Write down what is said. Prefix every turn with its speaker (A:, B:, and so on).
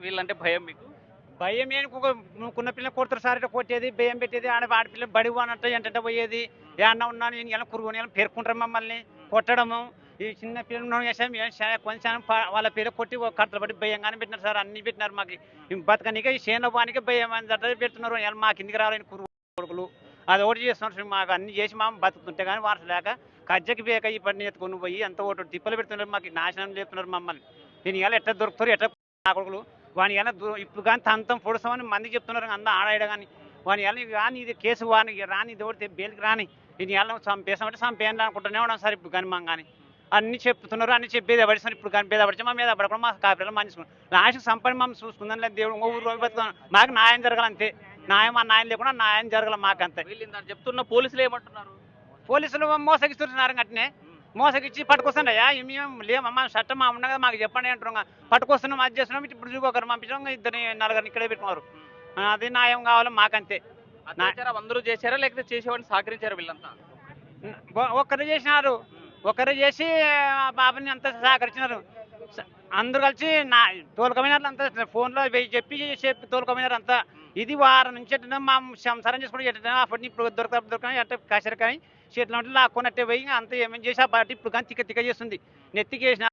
A: వీళ్ళంటే భయం మీకు?
B: భయం ఏం కున్న పిల్లలు కొడతారు సార్, ఇట్లా కొట్టేది బియ్యం పెట్టేది ఆడపిల్ల బడి అన్నట్టు ఏంటంటే పోయేది. ఏమన్నా ఉన్నా నేను ఎలా కురుగు ఎలా పేర్కొంటారు మమ్మల్ని కొట్టడము. ఈ చిన్న పిల్లలు చేసాం కొంచెం వాళ్ళ పేరు కొట్టి కట్టలు పట్టి భయంగానే పెట్టినారు సార్, అన్ని పెట్టినారు మాకు. బతకనికే ఈ చేనులో పానికే భయం అని అట్లా పెడుతున్నారు. ఇలా మా కిందికి రావాలని కురుగు కొడుకులు అది ఒకటి చేస్తున్నారు సార్. మాకు అన్ని చేసి మా బతుకుతుంటే కానీ వారసు లేక కజ్జకి బేక ఈ పని ఎత్తుకొని పోయి అంత ఒకటి తిప్పలు పెడుతున్నారు, మాకు నాశనం చేస్తున్నారు మమ్మల్ని. దీని ఎలా ఎట్లా దొరుకుతారు ఎట్లా నా కొడుకులు వాని ఎలా ఇప్పుడు కానీ తంతం పొడుస్తామని మంది చెప్తున్నారు అంతా ఆడాడ కానీ వాని ఎలా కానీ ఇది కేసు వాని రాని ఇది ఒకటి బెయిల్కి రాని ఇది ఎలా చంపేసామంటే చంపేయాలి అనుకుంటూనే ఉన్నాం సార్. ఇప్పుడు కానీ మా కానీ అన్ని చెప్తున్నారు, అన్ని చెప్పేది పడిస్తాను. ఇప్పుడు కానీ పేద పడితే మా మీద పడకుండా మా కాపిటలు మంచుకున్నాం. లాస్ట్ సంపని మమ్మల్ని చూసుకుందాం లేదు దేవుడు ఊరు రోజు బతుకున్నాం. మాకు న్యాయం జరగాలి అంతే. న్యాయం ఆ న్యాయం లేకుండా న్యాయం జరగాలి మాకు అంతే.
A: వీళ్ళు ఇందాక చెప్తున్న పోలీసులు ఏమంటున్నారు?
B: పోలీసులు మోసగిస్తున్నారు అట్నే మోసగిచ్చి పట్టుకొస్తుండయా మేము లేమమ్మా చట్టం మా ఉండగా మాకు చెప్పండి అంటున్నాం. పట్టుకొస్తున్నాం అది చేస్తున్నాం. ఇప్పుడు చూకొకరు పంపించాం, ఇద్దరిని నలుగురిని ఇక్కడే పెట్టుకున్నారు. అది న్యాయం కావాలి మాకంతే.
A: అత్యాచారం అందరూ చేశారా లేకపోతే చేసేవాడిని సహకరించారా వీళ్ళంతా?
B: ఒక్కరు చేసినారు, ఒకరు చేసి ఆ బాబుని అంతా సహకరించినారు. అందరూ కలిసి నా తోలుకమైనారు అంతా ఫోన్లో చెప్పి తోలుకమైనారు అంతా. ఇది వారం నుంచి ఎట్లా మా సంసారం చేసుకుంటే ఎట్లా అప్పటి ఇప్పుడు దొరకని అంటే కసరి కానీ చెట్లు ఉంటే లాక్కున్నట్టే పోయి అంతా ఏమేమి చేసి ఆ పార్టీ ఇప్పుడు కానీ తిక్క తిక్క చేస్తుంది నెత్తికి వేసిన